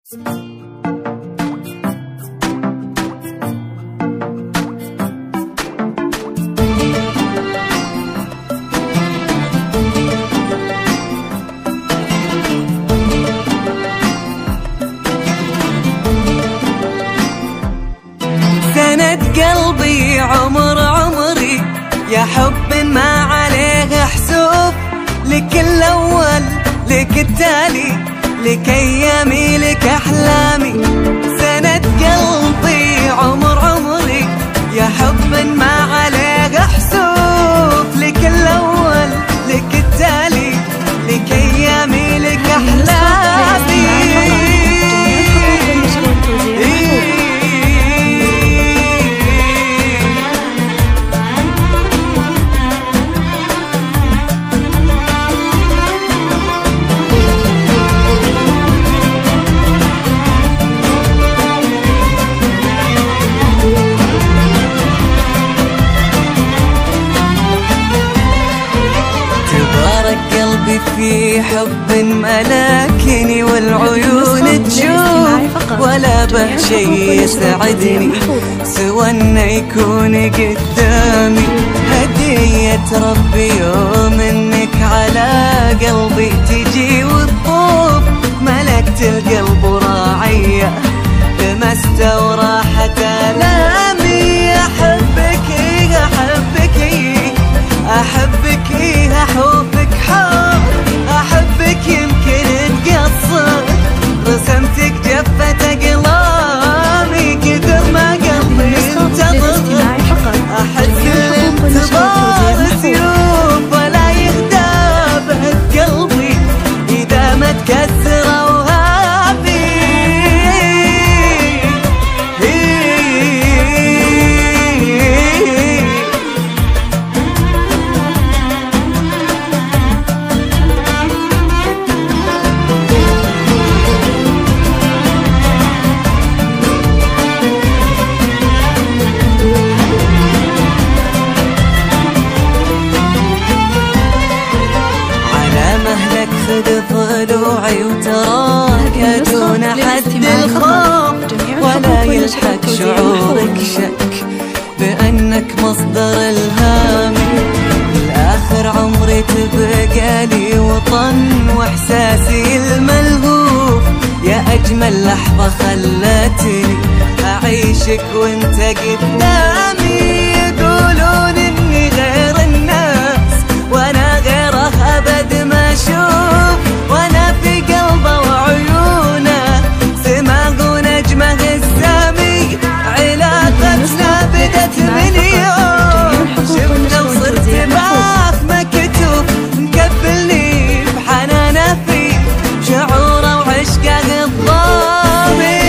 سند قلبي عمر عمري يا حب ما عليه حسوب، لك الأول لك التالي لك أيامي لك أحلامي. سند قلبي عمر عمري يا حب ما عليه حسوب، لك الأول لك التالي لك أيامي لك أحلامي. قلبي في حب ملاكني والعيون تشوف، ولا به شيء يسعدني سوى انه يكون قدامي. هدية ربي يوم انك على قلبي تجي وتطوف، ملكت القلب وراعية لمست وراحت آلامي. أحبك أحبك أحبك أحبك حب، أحبك يمكن تقصر رسمتك جفة أقلامي. كثر ما قلبي انتظر أحس الانتظار سيوف، ولا يهدى قلبي إذا ما تكسر أوهامي. خذ ضلوعي وتراك دون حد الخوف، ولا يلحق شعورك شك بأنك مصدر الهامي. لآخر عمري تبقى لي وطن وإحساسي الملهوف، يا أجمل لحظة خلتني أعيشك وانت قدامي. يقولون إني غير الناس وأنا غيره أبد ما أشوف، وأنا في قلبه وعيونه سماغ ونجمه السامي. علاقتنا بدت من يوم شفنا وصرت باف مكتوب، مكبلني بحنانه في شعوره وعشقه الضامي.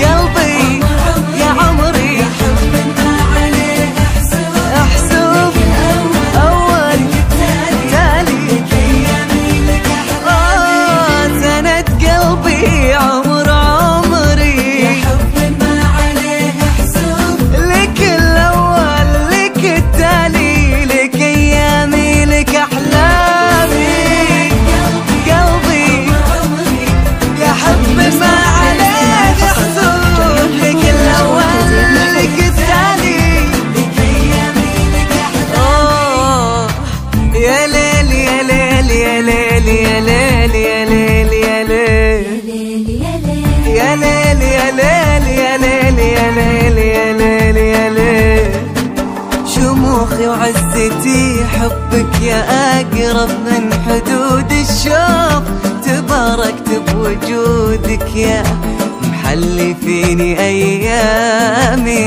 قلبي يا عمري أحسوب أول تالي. سند قلبي عمر عمري يا حب ما عليه حسوب، لك الأول لك التالي لك أيامي لك أحلامي. قلبي يا حب ما عليه حسوب، لك الأول لك التالي لك أيامي لك أحلامي. يا ليل يا ليل يا ليل يا ليل يا ليل يا ليل يا ليل يا ليل يا ليل يا ليل يا ليل يا ليل. شموخي وعزتي حبك يا أقرب من حدود الشوق، تباركت بوجودك يا محلي فيني أيامي.